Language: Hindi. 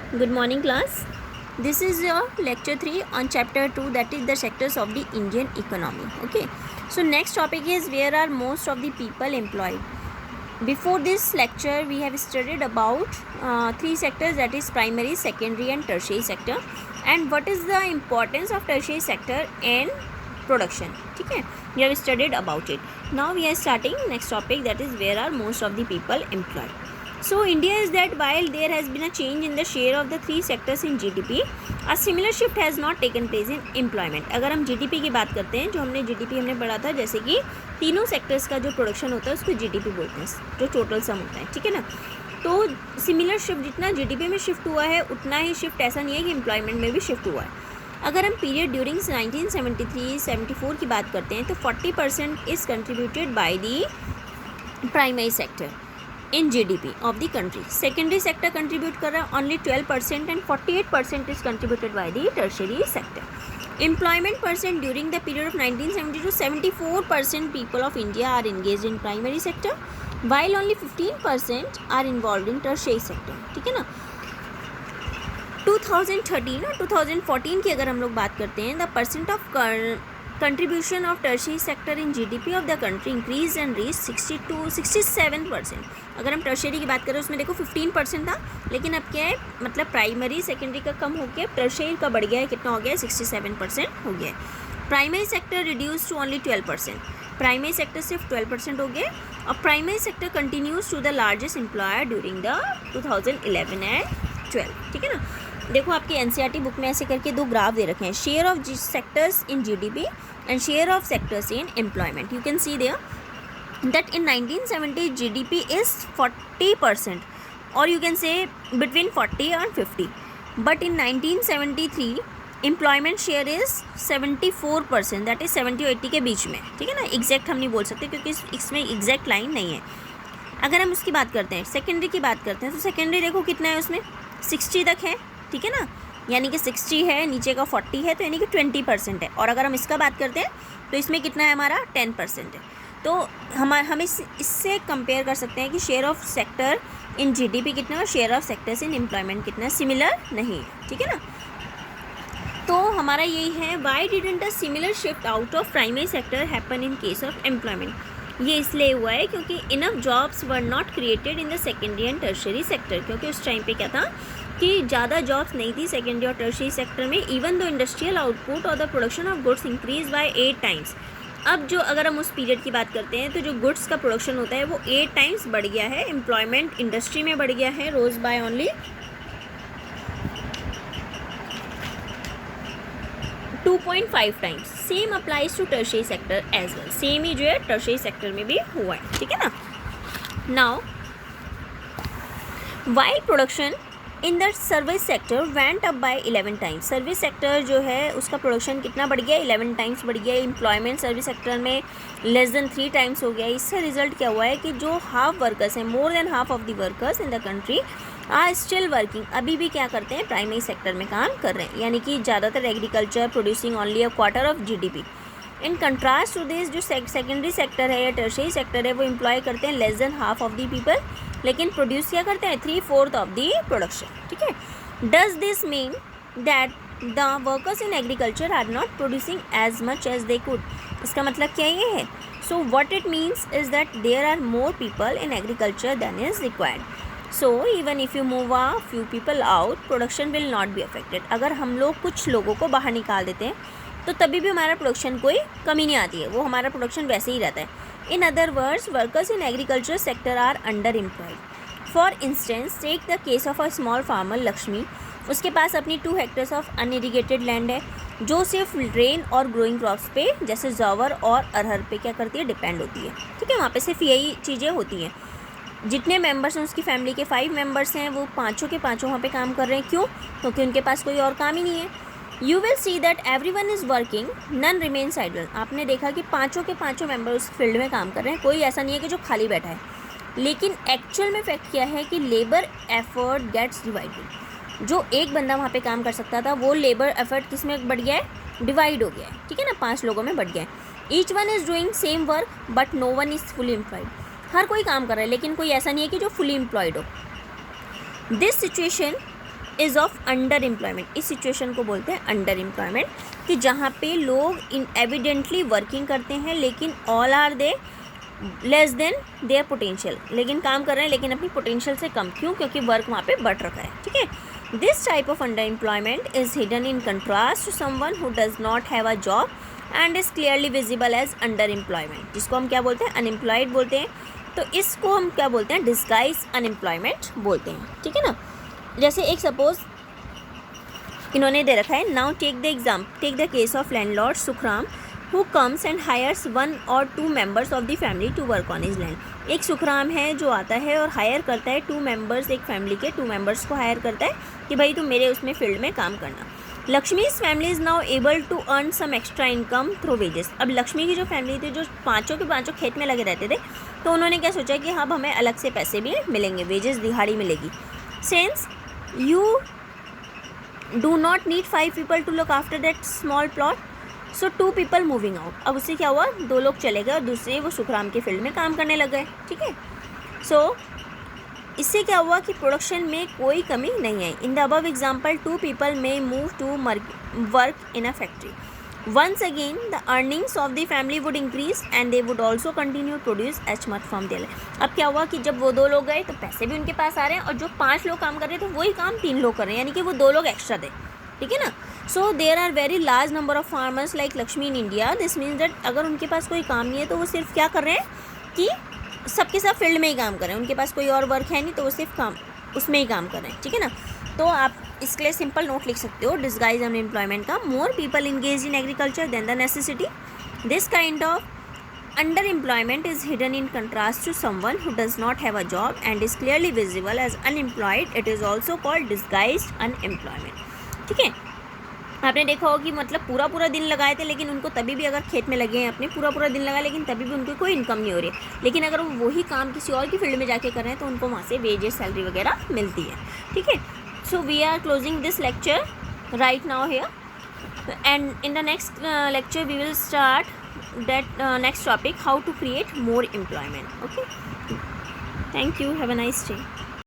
Good morning, class. This is your lecture 3 on chapter 2, that is the sectors of the Indian economy. Okay. So next topic is where are most of the people employed. Before this lecture we have studied about three sectors, that is primary, secondary and tertiary sector, and what is the importance of tertiary sector in production. ठीक है, we have studied about it. Now we are starting next topic, that is where are most of the people employed. So India is that while there has been a change in the share of the three sectors in GDP, a similar shift has not taken place in employment. अगर हम GDP की बात करते हैं, जो हमने GDP हमने पढ़ा था, जैसे कि तीनों सेक्टर्स का जो प्रोडक्शन होता है उसको GDP बोलते हैं, जो टोटल सम होता है, ठीक है ना. तो सिमिलर शिफ्ट जितना GDP में शिफ्ट हुआ है उतना ही शिफ्ट ऐसा नहीं है कि एम्प्लॉयमेंट में भी शिफ्ट हुआ है. अगर हम पीरियड ड्यूरिंग 1973-74 की बात करते हैं तो 40% is contributed by the primary sector in GDP of the country. Secondary sector contribute कर रहा है only 12% and 48% is contributed by the tertiary sector. Employment percent during the period of 1970 to 74% people of India are engaged in primary sector, while only 15% are involved in tertiary sector. ठीक है ना. 2013 और 2014 की अगर हम लोग बात करते हैं, the percent of contribution of tertiary sector in GDP of the country increased and reached 67%. अगर हम टर्शियरी की बात करें उसमें देखो 15% था, लेकिन अब क्या है, मतलब प्राइमरी सेकेंडरी का कम हो गया, टर्शियरी का बढ़ गया है, कितना हो गया है, 67% हो गया है. Primary sector reduce to only 12%. Primary sector सिर्फ 12% हो गया. और primary sector continues to the largest employer during the 2011 and 12. ठीक है ना. देखो आपकी एनसीईआरटी बुक में ऐसे करके दो ग्राफ दे रखे हैं, share of sectors in GDP and share of sectors in employment. You can see there that in 1970 GDP is 40%, or you can say between 40 and 50, but in 1973 employment share is 74%, that is 70 और 80 के बीच में. ठीक है ना. एग्जैक्ट हम नहीं बोल सकते क्योंकि इसमें एग्जैक्ट लाइन नहीं है. अगर हम उसकी बात करते हैं, सेकेंडरी की बात करते हैं, तो सेकेंडरी देखो कितना है, उसमें 60 तक है. ठीक है ना, यानी कि 60 है, नीचे का 40 है, तो यानी कि 20% है. और अगर हम इसका बात करते हैं तो इसमें कितना है, हमारा 10% है. तो हम इससे कंपेयर कर सकते हैं कि share of sector in GDP कितना है और share of sectors in employment कितना है, सिमिलर नहीं है. ठीक है ना. तो हमारा यही है, Y didn't a similar shift out of primary sector happen in case of employment. ये इसलिए हुआ है क्योंकि enough jobs were not created in the secondary and tertiary sector. क्योंकि उस टाइम पे क्या था कि ज़्यादा जॉब्स नहीं थी सेकेंडरी और टर्शियरी सेक्टर में. इवन दो इंडस्ट्रियल आउटपुट और the production of goods increase by 8 times. अब जो अगर हम उस पीरियड की बात करते हैं तो जो गुड्स का प्रोडक्शन होता है वो 8 टाइम्स बढ़ गया है. एम्प्लॉयमेंट इंडस्ट्री में बढ़ गया है rose by only 2.5 times. Same applies to tertiary sector as well. Same ही जो है टर्शियरी सेक्टर में भी हुआ है. ठीक है ना. Now while production in the service sector went up by 11 times. Service sector जो है उसका प्रोडक्शन कितना बढ़ गया, 11 टाइम्स बढ़ गया. एम्प्लॉयमेंट सर्विस सेक्टर में लेस देन 3 टाइम्स हो गया. इससे रिजल्ट क्या हुआ है कि जो हाफ वर्कर्स हैं, more than half of the workers in the country are still working. अभी भी क्या करते हैं, प्राइमरी सेक्टर में काम कर रहे हैं, यानी कि ज़्यादातर agriculture producing only a quarter of GDP. In contrast to this, जो सेकेंडरी सेक्टर है या टर्शियरी सेक्टर है वो एम्प्लॉय करते हैं less than half of the people, लेकिन प्रोड्यूस क्या करते हैं, 3/4 ऑफ द प्रोडक्शन. ठीक है. Does this mean that the workers in agriculture are not producing as much as they could. इसका मतलब क्या ये है. So what it means is that there are more people in agriculture than is required. So even if you move a few people out, production will not be affected. अगर हम लोग कुछ लोगों को बाहर निकाल देते हैं तो तभी भी हमारा प्रोडक्शन कोई कमी नहीं आती है, वो हमारा प्रोडक्शन वैसे ही रहता है. In other words, workers in agriculture sector are under employed. For instance take the case of a small farmer Lakshmi. उसके पास अपनी 2 हेक्टर्स ऑफ अनइरीगेटेड लैंड है जो सिर्फ रेन और ग्रोइंग क्रॉप्स पे जैसे जवर और अरहर पे क्या करती है, डिपेंड होती है. ठीक है. वहाँ पे सिर्फ यही चीज़ें होती हैं. जितने मेंबर्स हैं उसकी फैमिली के 5 मेंबर्स हैं, वो पाँचों के पाँचों वहाँ पे काम कर रहे हैं. क्यों? क्योंकि उनके पास कोई और काम ही नहीं है. You will see that every one is working, none remains idle. आपने देखा कि पाँचों के पाँचों मेंबर उस फील्ड में काम कर रहे हैं, कोई ऐसा नहीं है कि जो खाली बैठा है. लेकिन एक्चुअल में फैक्ट क्या है कि लेबर एफर्ट गेट्स डिवाइडेड. जो एक बंदा वहाँ पे काम कर सकता था वो लेबर एफर्ट किस में बढ़ गया है, डिवाइड हो गया है. ठीक है ना. 5 लोगों में बढ़ गया है. Each one is doing same work but no one is fully employed. हर कोई काम कर रहा है लेकिन कोई ऐसा नहीं है कि जो फुली एम्प्लॉयड हो. This situation is of under employment. इस सिचुएशन को बोलते हैं अंडर एम्प्लॉयमेंट, कि जहाँ पे लोग इन एविडेंटली वर्किंग करते हैं लेकिन all are they less than their potential, लेकिन काम कर रहे हैं लेकिन अपनी पोटेंशियल से कम। क्यों? क्योंकि वर्क वहाँ पे बढ़ रखा है। ठीक है, this type of under employment is hidden in contrast to someone who does not have a job and is clearly visible as under employment, जिसको हम क्या बोलते हैं? अनएम्प्लॉयड बोलते हैं। तो इसको हम क्या बोलते हैं? डिस्गाइज अनएम्प्लॉयमेंट बोलते हैं। ठीक है ना। जैसे एक सपोज इन्होंने दे रखा है, now take the case of landlord Sukhram who comes and hires 1 or 2 members of the family to work on his land. एक सुखराम है जो आता है और हायर करता है 2 members, एक फैमिली के 2 members को हायर करता है कि भाई तुम मेरे उसमें फील्ड में काम करना। Lakshmi's family is now able to earn some extra income through wages. अब लक्ष्मी की जो फैमिली थी, जो पाँचों के पाँचों खेत में लगे रहते थे, तो उन्होंने क्या सोचा कि अब हमें अलग से पैसे भी मिलेंगे, वेजेस दिहाड़ी मिलेगी। Since you do not need 5 people to look after that small plot, so 2 people moving out. अब उससे क्या हुआ? 2 लोग चले गए और दूसरे वो सुखराम के फील्ड में काम करने लग गए। ठीक है, सो इससे क्या हुआ कि प्रोडक्शन में कोई कमी नहीं आई। In the above example 2 people may move to work in a factory. Once again the earnings of the family would increase and they would also continue to produce as much from their life। अब क्या हुआ कि जब वो 2 लोग गए तो पैसे भी उनके पास आ रहे हैं और जो 5 लोग काम कर रहे थे वही काम 3 लोग कर रहे हैं, यानी कि वो 2 लोग एक्स्ट्रा थे। ठीक है ना। So there are very large number of farmers like Lakshmi in India. This means that अगर उनके पास कोई काम नहीं है तो वो सिर्फ क्या कर रहे हैं कि सबके सब फील्ड में ही काम कर रहे हैं, उनके पास कोई और वर्क है नहीं तो वो सिर्फ काम उसमें ही काम कर रहे हैं। ठीक है ना। तो आप इसके लिए सिंपल नोट लिख सकते हो डिस्गाइज अनएम्प्लॉयमेंट का, more people engage in agriculture than the necessity. This kind of under employment is hidden in contrast to someone who does not have a job and is clearly visible as unemployed. It is also called disguise unemployment. ठीक है, आपने देखा हो कि मतलब पूरा दिन लगाए थे लेकिन उनको तभी भी, अगर खेत में लगे हैं अपने पूरा दिन लगाए लेकिन तभी भी उनको कोई इनकम नहीं हो रही है, लेकिन अगर वो वही काम किसी और की फील्ड में जाके कर रहे हैं तो उनको वहाँ से वेजेस सैलरी वगैरह मिलती है। ठीक है, so we are closing this lecture right now here and in the next lecture we will start that next topic, how to create more employment. Okay, thank you, have a nice day.